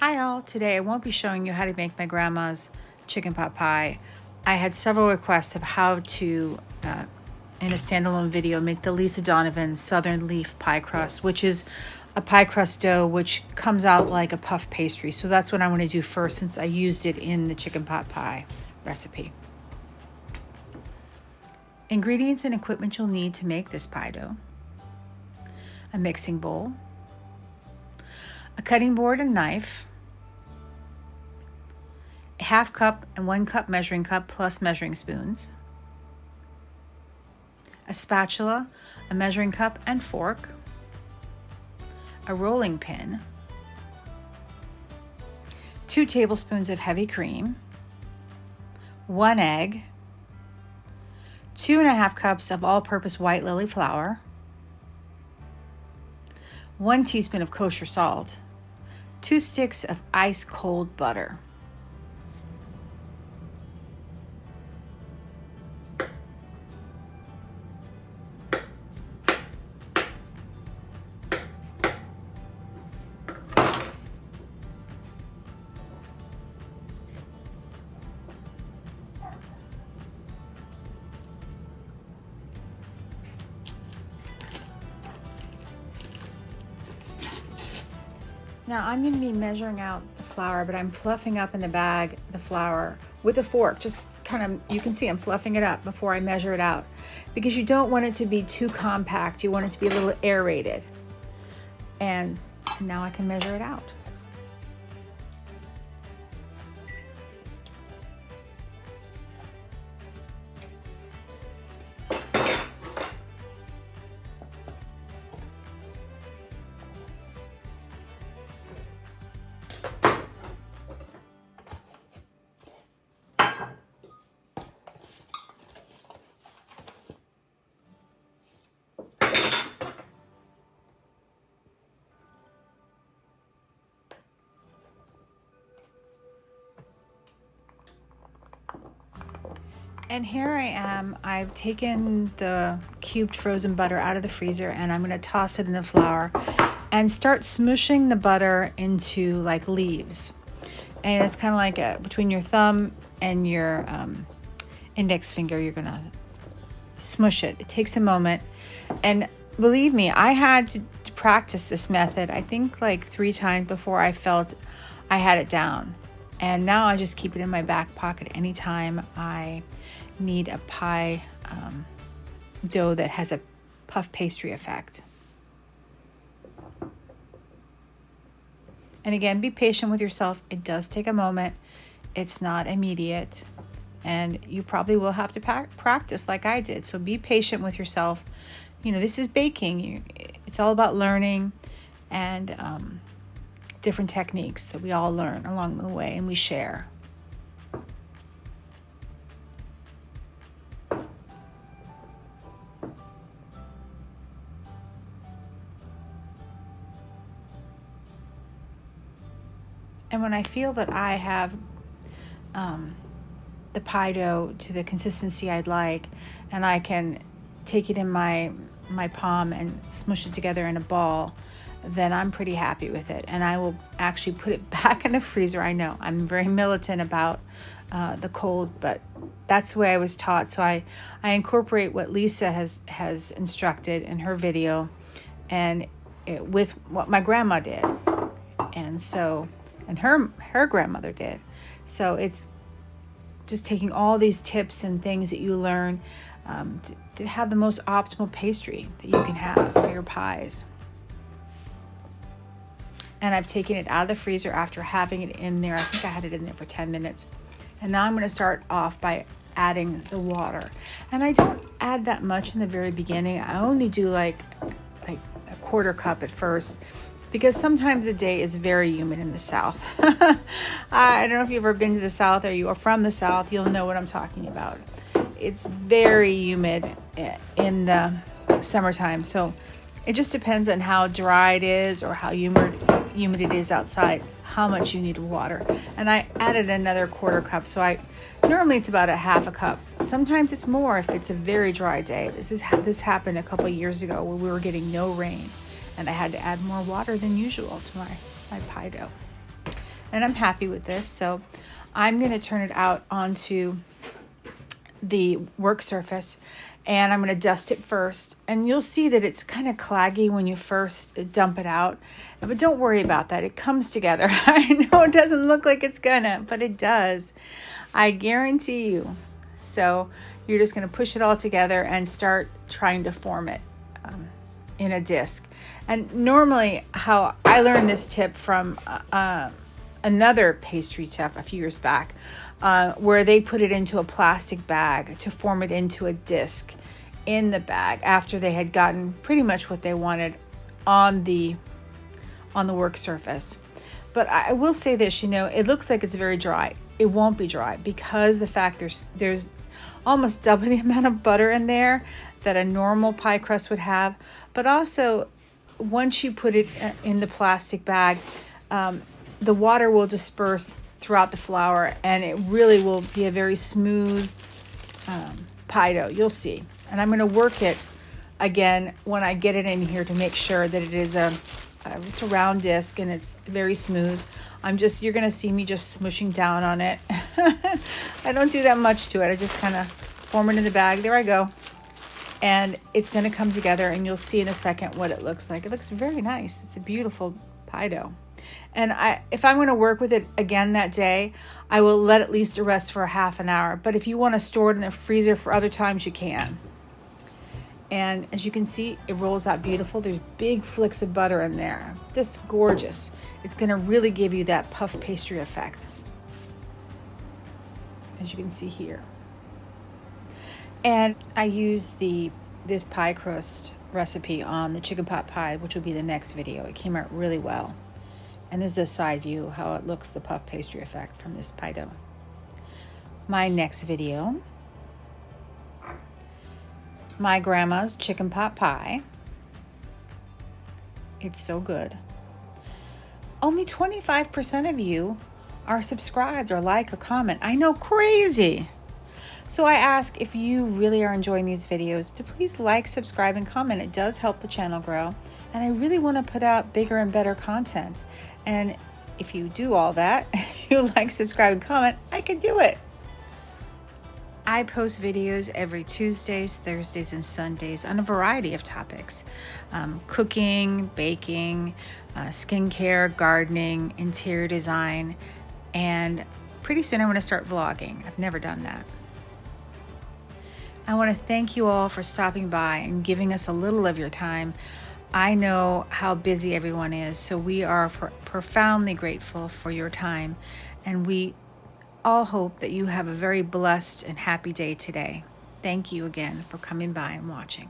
Hi all, today I won't be showing you how to make my grandma's chicken pot pie. I had several requests of how to, in a standalone video, make the Lisa Donovan Southern Leaf pie crust, which is a pie crust dough which comes out like a puff pastry. So that's what I want to do first since I used it in the chicken pot pie recipe. Ingredients and equipment you'll need to make this pie dough: a mixing bowl, a cutting board and knife, a half cup and 1 cup measuring cup plus measuring spoons, a spatula, a measuring cup and fork, a rolling pin, 2 tablespoons of heavy cream, 1 egg, 2½ cups of all-purpose white lily flour, 1 teaspoon of kosher salt, 2 sticks of ice cold butter. Now I'm going to be measuring out the flour, but I'm fluffing up in the bag the flour with a fork. Just kind of, you can see I'm fluffing it up before I measure it out, because you don't want it to be too compact. You want it to be a little aerated. And now I can measure it out. And here I am. I've taken the cubed frozen butter out of the freezer and I'm going to toss it in the flour and start smooshing the butter into like leaves. And it's kind of like between your thumb and your index finger, you're going to smush it. It takes a moment. And believe me, I had to practice this method, I think like 3 times before I felt I had it down. And now I just keep it in my back pocket anytime I need a pie dough that has a puff pastry effect. And again, be patient with yourself. It does take a moment. It's not immediate. And you probably will have to practice like I did. So be patient with yourself. You know, this is baking. It's all about learning and different techniques that we all learn along the way and we share. And when I feel that I have the pie dough to the consistency I'd like, and I can take it in my palm and smush it together in a ball, then I'm pretty happy with it. And I will actually put it back in the freezer. I know I'm very militant about the cold, but that's the way I was taught. So I incorporate what Lisa has instructed in her video and with what my grandma did. And so, and her grandmother did. So it's just taking all these tips and things that you learn to have the most optimal pastry that you can have for your pies. And I've taken it out of the freezer after having it in there. I think I had it in there for 10 minutes. And now I'm going to start off by adding the water. And I don't add that much in the very beginning. I only do like a 1/4 cup at first, because sometimes the day is very humid in the South. I don't know if you've ever been to the South or you are from the South, you'll know what I'm talking about. It's very humid in the summertime. So it just depends on how dry it is or how humid it is outside, how much you need of water. And I added another 1/4 cup. So normally it's about a 1/2 cup. Sometimes it's more if it's a very dry day. This happened a couple of years ago where we were getting no rain and I had to add more water than usual to my pie dough. and I'm happy with this. So I'm going to turn it out onto the work surface, and I'm going to dust it first. And you'll see that it's kind of claggy when you first dump it out, but don't worry about that. It comes together. I know it doesn't look like it's gonna, but it does. I guarantee you. So you're just going to push it all together and start trying to form it in a disc. And normally, how I learned this tip from another pastry chef a few years back, where they put it into a plastic bag to form it into a disc in the bag after they had gotten pretty much what they wanted on the work surface. But I will say this, it looks like it's very dry. It won't be dry because the fact there's almost double the amount of butter in there that a normal pie crust would have. But also, once you put it in the plastic bag, the water will disperse throughout the flour, and it really will be a very smooth pie dough. You'll see. And I'm going to work it again when I get it in here to make sure that it is it's a round disc and it's very smooth. You're going to see me just smushing down on it. I don't do that much to it. I just kind of form it in the bag. There I go. And it's going to come together, and you'll see in a second what it looks like. It looks very nice. It's a beautiful pie dough. And if I'm going to work with it again that day, I will let it at least rest for a half an hour. But if you want to store it in the freezer for other times, you can. And as you can see, it rolls out beautiful. There's big flicks of butter in there. Just gorgeous. It's going to really give you that puff pastry effect, as you can see here. And I used this pie crust recipe on the chicken pot pie, which will be the next video. It came out really well. And this is a side view how it looks, the puff pastry effect from this pie dough. My next video, my grandma's chicken pot pie. It's so good. Only 25% of you are subscribed or like or comment. I know, crazy. So I ask, if you really are enjoying these videos, to please like, subscribe, and comment. It does help the channel grow. And I really want to put out bigger and better content. And if you do all that, if you like, subscribe, and comment, I can do it. I post videos every Tuesdays, Thursdays, and Sundays on a variety of topics. Cooking, baking, skincare, gardening, interior design, and pretty soon I'm going to start vlogging. I've never done that. I want to thank you all for stopping by and giving us a little of your time. I know how busy everyone is, so we are profoundly grateful for your time, and we all hope that you have a very blessed and happy day today. Thank you again for coming by and watching.